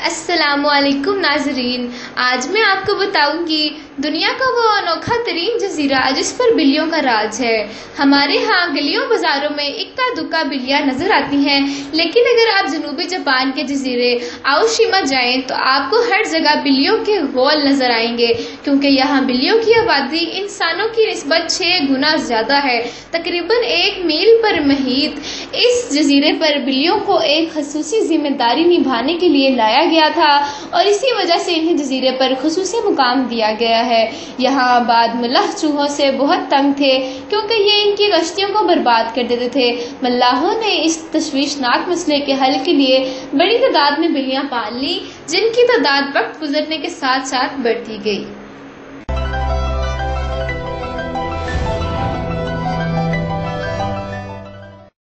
अस्सलामुअलैकुम नाजरीन, आज मैं आपको बताऊंगी दुनिया का वो अनोखा तरीन जजीरा जिस पर बिल्लियों का राज है। हमारे यहाँ गलियों बाजारों में इक्का दुक्का बिल्लियाँ नजर आती हैं, लेकिन अगर आप जनूबी जापान के जजीरे आओशिमा जाएं तो आपको हर जगह बिल्लियों के गोल नजर आएंगे, क्योंकि यहाँ बिल्लियों की आबादी इंसानों की निस्बत 6 गुना ज्यादा है। तकरीबन 1 मील पर मुहित इस जजीरे पर बिल्लियों को एक खसूसी जिम्मेदारी निभाने के लिए लाया गया था और इसी वजह से इन्हें जजीरे पर खुसूसी मुकाम दिया गया है। यहाँ आबाद मल्लाह चूहों से बहुत तंग थे, क्योंकि ये इनकी कश्तियों को बर्बाद कर देते थे। मल्लाहों ने इस तशवीशनाक मसले के हल के लिए बड़ी तादाद में बिल्लियाँ पाल ली, जिनकी तादाद वक्त गुजरने के साथ साथ बढ़ती गई।